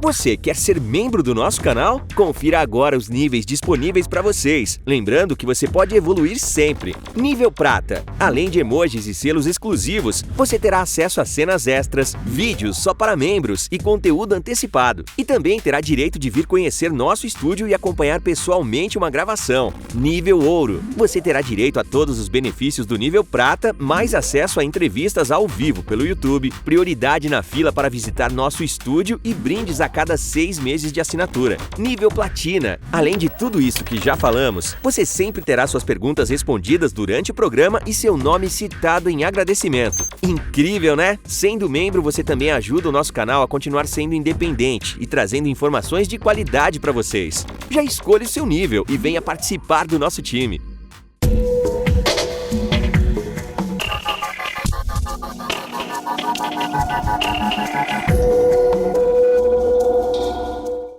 Você quer ser membro do nosso canal? Confira agora os níveis disponíveis para vocês. Lembrando que você pode evoluir sempre. Nível Prata. Além de emojis e selos exclusivos, você terá acesso a cenas extras, vídeos só para membros e conteúdo antecipado. E também terá direito de vir conhecer nosso estúdio e acompanhar pessoalmente uma gravação. Nível Ouro. Você terá direito a todos os benefícios do nível Prata, mais acesso a entrevistas ao vivo pelo YouTube, prioridade na fila para visitar nosso estúdio e brindes a cada 6 meses de assinatura. Nível Platina. Além de tudo isso que já falamos, você sempre terá suas perguntas respondidas durante o programa e seu nome citado em agradecimento. Incrível, né? Sendo membro, você também ajuda o nosso canal a continuar sendo independente e trazendo informações de qualidade para vocês. Já escolha o seu nível e venha participar do nosso time.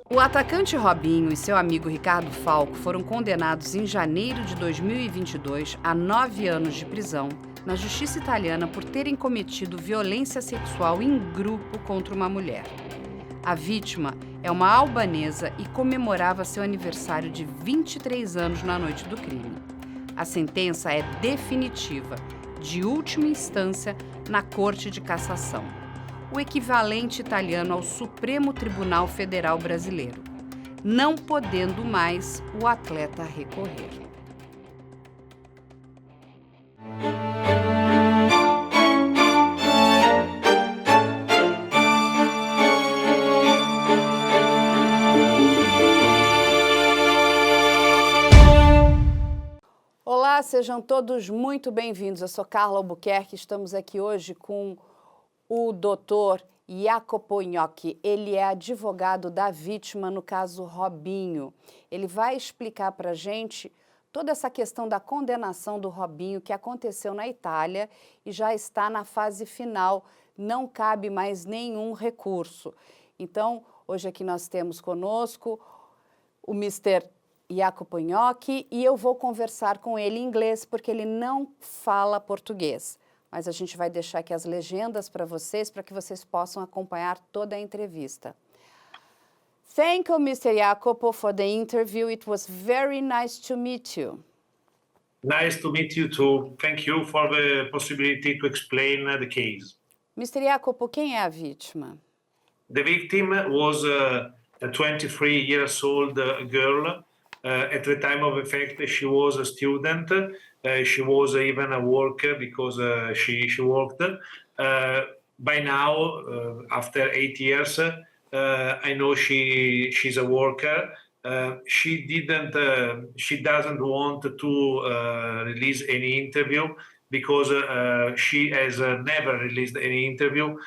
O atacante Robinho e seu amigo Ricardo Falco foram condenados em janeiro de 2022 a 9 anos de prisão na justiça italiana por terem cometido violência sexual em grupo contra uma mulher. A vítima é uma albanesa e comemorava seu aniversário de 23 anos na noite do crime. A sentença é definitiva, de última instância, na Corte de Cassação, o equivalente italiano ao Supremo Tribunal Federal brasileiro, não podendo mais o atleta recorrer. Olá, sejam todos muito bem-vindos. Eu sou Carla Albuquerque, estamos aqui hoje com o doutor Jacopo Gnocchi. Ele é advogado da vítima no caso Robinho. Ele vai explicar para a gente toda essa questão da condenação do Robinho que aconteceu na Itália e já está na fase final, não cabe mais nenhum recurso. Então, hoje aqui nós temos conosco o Mr. Jacopo Gnocchi e eu vou conversar com ele em inglês porque ele não fala português. Mas a gente vai deixar aqui as legendas para que vocês possam acompanhar toda a entrevista. Thank you, Mr. Jacopo, for the interview. It was very nice to meet you. Nice to meet you too. Thank you for the possibility to explain the case. Mr. Jacopo, quem é a vítima? The victim was a 23 years old girl. At the time of effect, she was a student. She was even a worker because she worked. By now, after 8 years, I know she's a worker. She doesn't want to release any interview because she has never released any interview.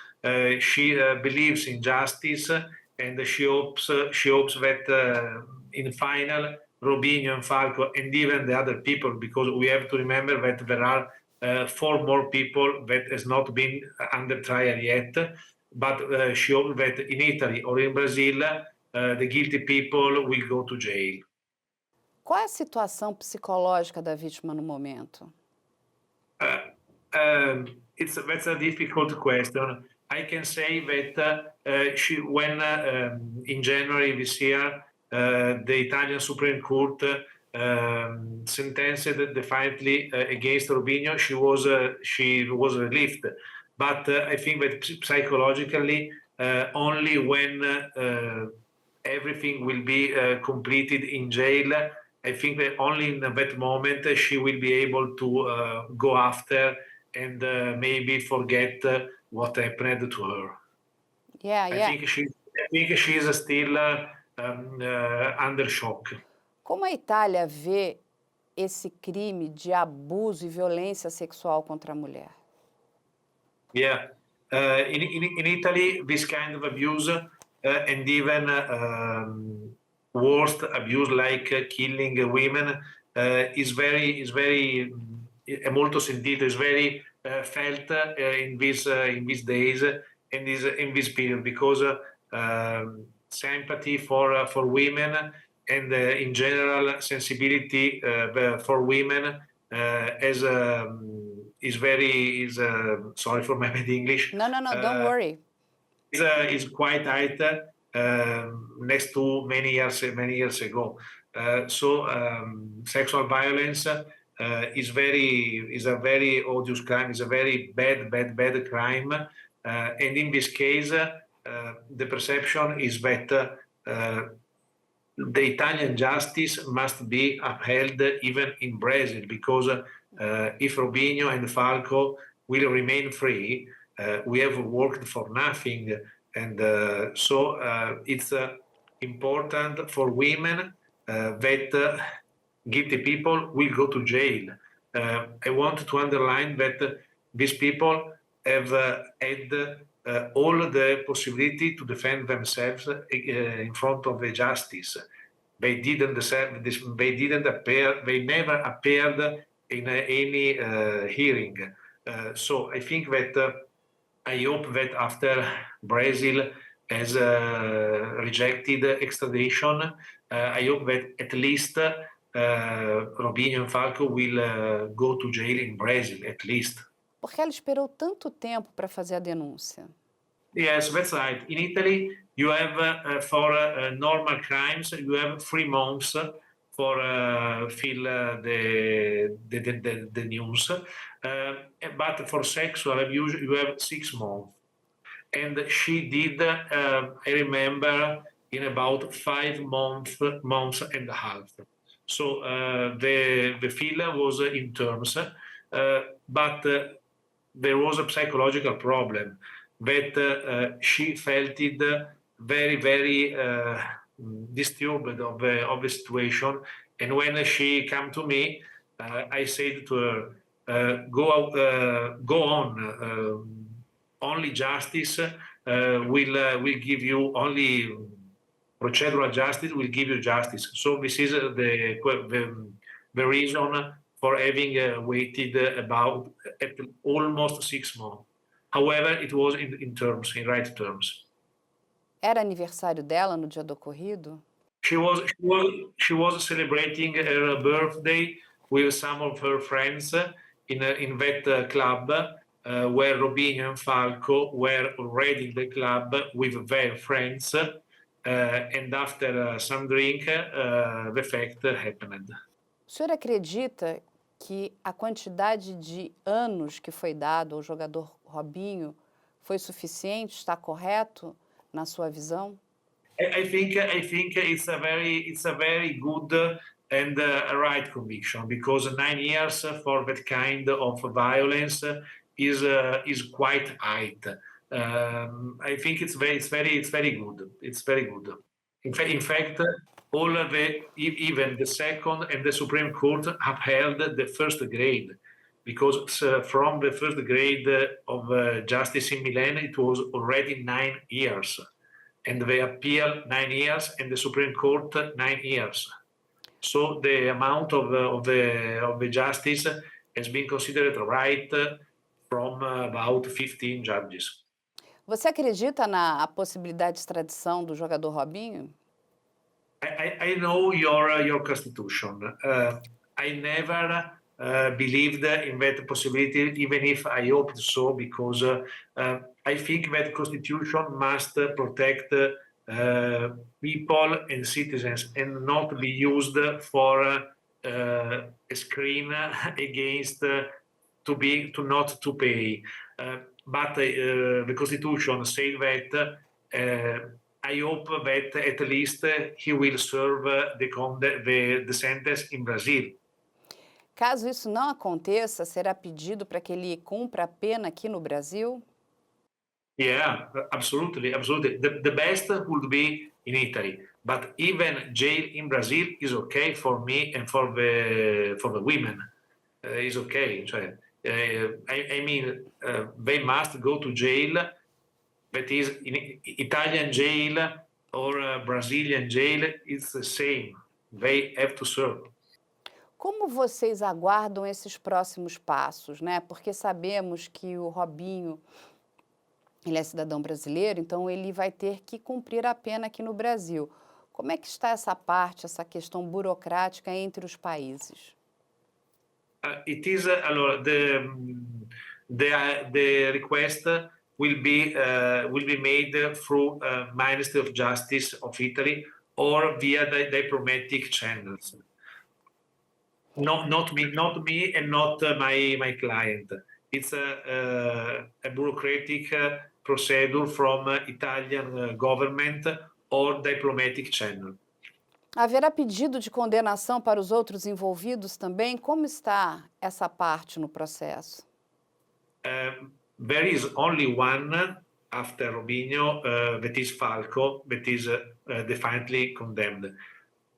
She believes in justice and she hopes that in final Robinho and Falco and even the other people, because we have to remember that there are 4 more people that has not been under trial yet, but she hopes that in Italy or in Brazil, the guilty people will go to jail. Qual é a situação psicológica da vítima no momento? That's a difficult question. I can say that when in January this year, the Italian Supreme Court sentenced defiantly against Robinho, she was relieved. But I think that psychologically, only when everything will be completed in jail, I think that only in that moment she will be able to go after and maybe forget what happened to her. Yeah. I think she is still under shock. Como a Itália vê esse crime de abuso e violência sexual contra a mulher? Yeah, in Italy, this kind of abuse and even worst abuse like killing women is very è molto sentito, is very felt in these days and in this period because sympathy for women and in general sensibility for women is sorry for my bad English. No, don't worry. Is quite high next to many years ago. Sexual violence is a very odious crime, is a very bad crime, and in this case, the perception is that the Italian justice must be upheld even in Brazil, because if Robinho and Falco will remain free, we have worked for nothing, and it's important for women that guilty people will go to jail. I want to underline that these people have had all the possibility to defend themselves in front of the justice. They didn't deserve this. They didn't appear. They never appeared in any hearing. So I think that I hope that after Brazil has rejected extradition, I hope that at least Robinho and Falco will go to jail in Brazil, at least. Por que ela esperou tanto tempo para fazer a denúncia? Yes, that's right. In Italy, you have for normal crimes, you have 3 months for fill the news, but for sexual abuse, you have 6 months. And she did, I remember, in about 5 months and a half. So the fill was in terms, but there was a psychological problem that she felt it very disturbed of the situation. And when she came to me, I said to her, go on. Only justice will give you, only procedural justice will give you justice. So this is the reason for having waited about almost 6 months. However, it was in terms, in right terms. Era aniversário dela no dia do ocorrido? She was celebrating her birthday with some of her friends in that club where Robinho and Falco were already in the club with their friends, and after some drink, the fact happened. O senhor acredita que a quantidade de anos que foi dado ao jogador Robinho foi suficiente, está correto na sua visão? I think it's a very good and a right conviction, because 9 years for that kind of violence is quite high. I think it's very good. It's very good. In fact, even the second and the Supreme Court upheld the first grade, because from the first grade of justice in Milan, it was already 9 years. And they appeal 9 years, and the Supreme Court 9 years. So the amount of the justice has been considered right from about 15 judges. Você acredita na possibilidade de extradição do jogador Robinho? I know your constitution. I never believed in that possibility, even if I hoped so, because I think that constitution must protect people and citizens and not be used for a screen against to not to pay. But the constitution says that I hope that at least he will serve the sentence in Brazil. Caso isso não aconteça, será pedido para que ele cumpra a pena aqui no Brasil? Yeah, absolutely. The best would be in Italy, but even jail in Brazil is okay for me and for the women. Is okay. I mean, they must go to jail. That is, in Italian jail or Brazilian jail, it's the same. They have to serve. Como vocês aguardam esses próximos passos, né? Porque sabemos que o Robinho, ele é cidadão brasileiro, então ele vai ter que cumprir a pena aqui no Brasil. Como é que está essa parte, essa questão burocrática entre os países? It is the request will be made through Ministry of Justice of Italy or via the diplomatic channels. Not me, and not my client. It's a bureaucratic procedure from Italian government or diplomatic channel. Haverá pedido de condenação para os outros envolvidos também? Como está essa parte no processo? There is only one after Robinho, that is Falco, that is definitely condemned.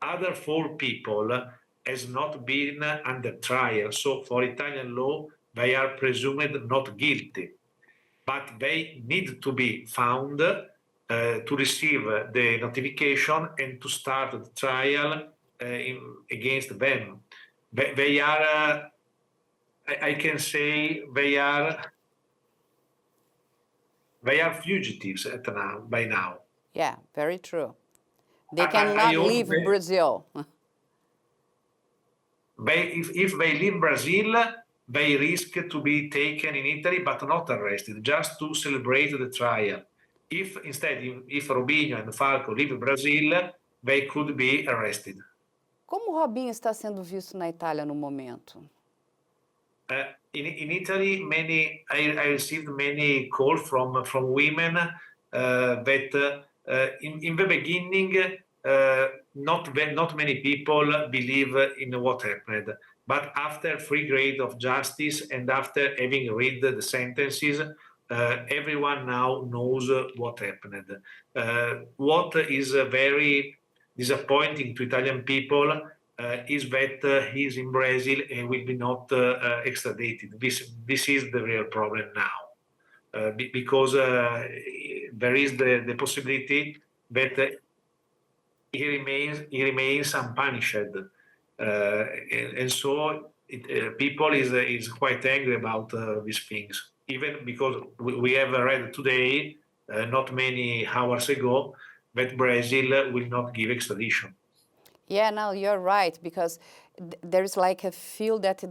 Other 4 people has not been under trial, so for Italian law, they are presumed not guilty, but they need to be found to receive the notification and to start the trial against them. They are, I can say, they are fugitives by now. Yeah, very true. They cannot leave Brazil. If they leave Brazil, they risk to be taken in Italy, but not arrested, just to celebrate the trial. If Robinho and Falco leave Brazil, they could be arrested. Como Robinho está sendo visto na Itália no momento? In Italy, I received many calls from women that in the beginning not many people believe in what happened, but after 3 grades of justice and after having read the sentences, everyone now knows what happened. What is very disappointing to Italian people is that he is in Brazil and will be not extradited. This is the real problem now, because there is the possibility that he remains unpunished, and so people is quite angry about these things. Even because we have read today, not many hours ago, that Brazil will not give extradition. Yeah, no, you're right, because there's like a feel that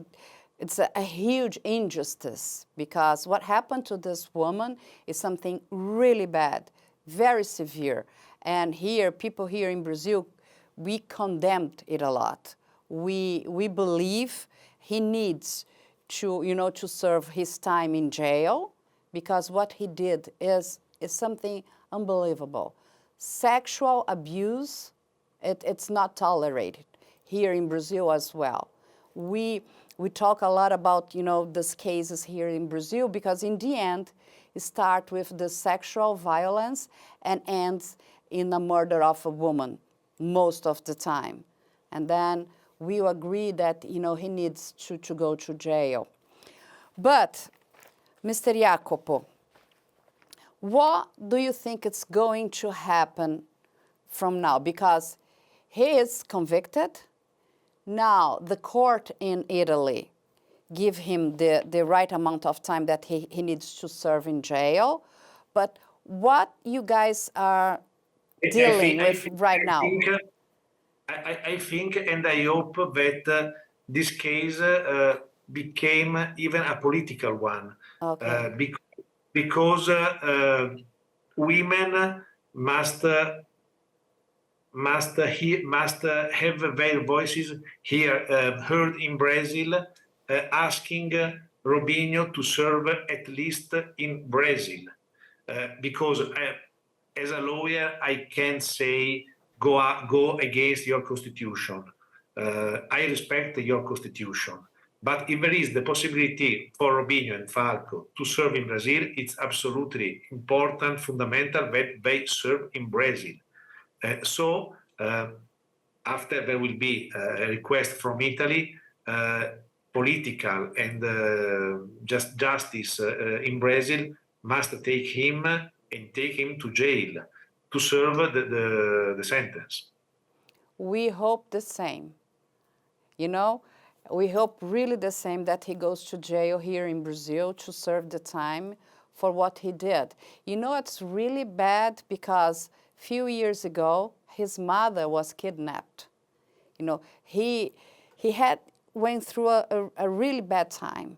it's a huge injustice, because what happened to this woman is something really bad, very severe. And here, people here in Brazil, we condemned it a lot. We believe he needs to, to serve his time in jail, because what he did is something unbelievable. Sexual abuse, it's not tolerated here in Brazil as well. We talk a lot about, these cases here in Brazil, because in the end, it starts with the sexual violence and ends in the murder of a woman most of the time. And then we agree that, he needs to go to jail. But, Mr. Jacopo, what do you think is going to happen from now? Because he is convicted. Now, the court in Italy give him the right amount of time that he needs to serve in jail. But what you guys are dealing with right now? I think and I hope that this case became even a political one. Okay. Because women must have their voices heard in Brazil, asking Robinho to serve at least in Brazil. Because as a lawyer, I can't say go against your constitution. I respect your constitution. But if there is the possibility for Robinho and Falco to serve in Brazil, it's absolutely important, fundamental that they serve in Brazil. So after there will be a request from Italy, political and justice in Brazil must take him and take him to jail to serve the sentence. We hope the same. We hope really the same, that he goes to jail here in Brazil to serve the time for what he did. It's really bad because a few years ago, his mother was kidnapped. He went through a really bad time.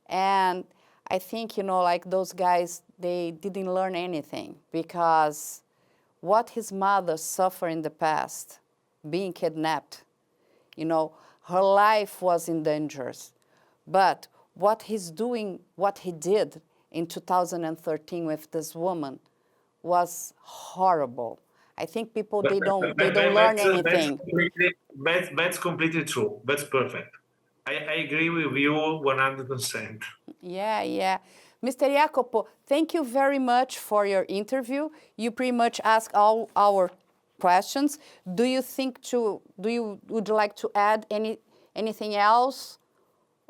And I think, you know, like those guys, they didn't learn anything because what his mother suffered in the past, being kidnapped, you know, her life was in danger. But what he's doing, what he did in 2013 with this woman was horrible. I think people, they don't learn anything. That's completely true. That's perfect. I agree with you 100%. Yeah, yeah. Mr. Jacopo, thank you very much for your interview. You pretty much asked all our questions. Do you would you like to add anything else?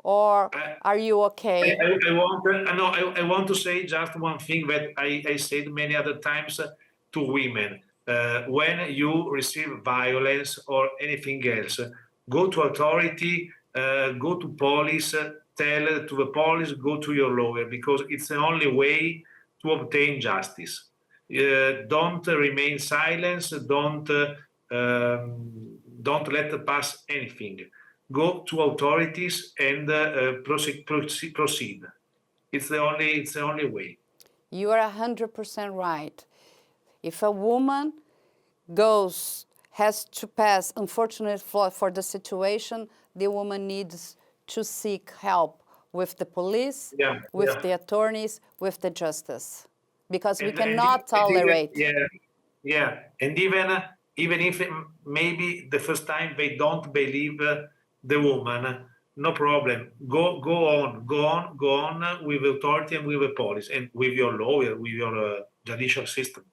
Or are you okay? I want to say just one thing that I said many other times to women. When you receive violence or anything else, go to authority, go to police, tell to the police, go to your lawyer, because it's the only way to obtain justice. Don't remain silent, don't let pass anything. Go to authorities and proceed. It's the only way. You are 100% right. If a woman has to pass, unfortunately for the situation, the woman needs to seek help with the police, with the attorneys, with the justice, because we cannot tolerate. And even if maybe the first time they don't believe the woman, no problem. Go on with authority and with the police and with your lawyer, with your judicial system.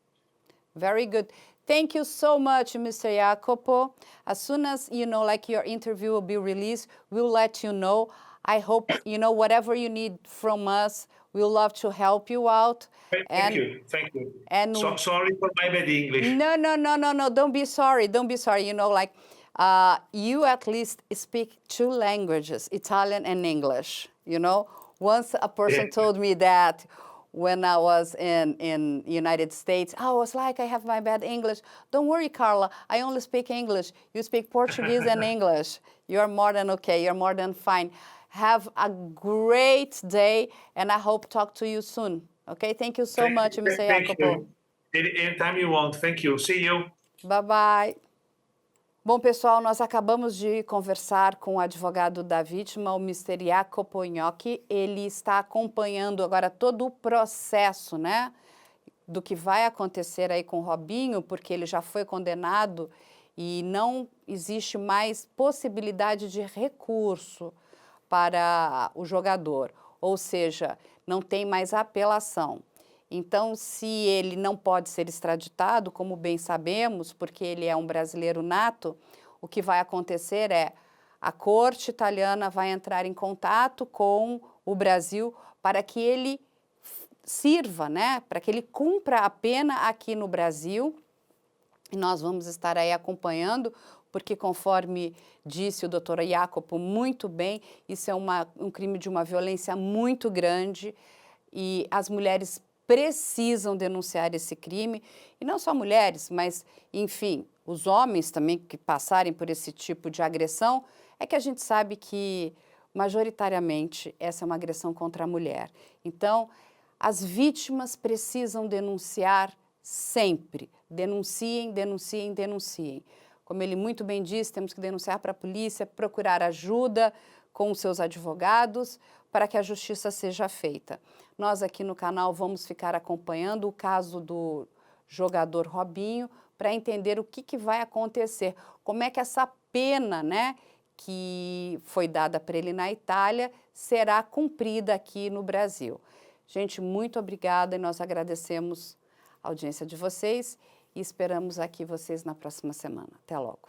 Very good. Thank you so much, Mr. Jacopo. As soon as, you know, like your interview will be released, we'll let you know. I hope, you know, whatever you need from us, we'll love to help you out. Thank you. And sorry for my bad English. No. Don't be sorry. You know, like you at least speak 2 languages, Italian and English. You know, once a person told me that when I was in United States, I was like, I have my bad English. Don't worry, Carla, I only speak English. You speak Portuguese and English. You're more than okay. You're more than fine. Have a great day, and I hope to talk to you soon. Okay, thank you so much, Mr. Jacopo. Anytime you want. Thank you. See you. Bye-bye. Bom, pessoal, nós acabamos de conversar com o advogado da vítima, o Mr. Jacopo Gnocchi. Ele está acompanhando agora todo o processo, né, do que vai acontecer aí com o Robinho, porque ele já foi condenado e não existe mais possibilidade de recurso para o jogador, ou seja, não tem mais apelação. Então, se ele não pode ser extraditado, como bem sabemos, porque ele é um brasileiro nato, o que vai acontecer é a corte italiana vai entrar em contato com o Brasil para que ele sirva, né, para que ele cumpra a pena aqui no Brasil. E nós vamos estar aí acompanhando, porque conforme disse o doutor Jacopo muito bem, isso é um crime de uma violência muito grande e as mulheres precisam denunciar esse crime, e não só mulheres, mas, enfim, os homens também que passarem por esse tipo de agressão, é que a gente sabe que, majoritariamente, essa é uma agressão contra a mulher. Então, as vítimas precisam denunciar sempre. Denunciem. Como ele muito bem disse, temos que denunciar para a polícia, procurar ajuda com os seus advogados, para que a justiça seja feita. Nós aqui no canal vamos ficar acompanhando o caso do jogador Robinho para entender o que vai acontecer, como é que essa pena, né, que foi dada para ele na Itália será cumprida aqui no Brasil. Gente, muito obrigada e nós agradecemos a audiência de vocês e esperamos aqui vocês na próxima semana. Até logo.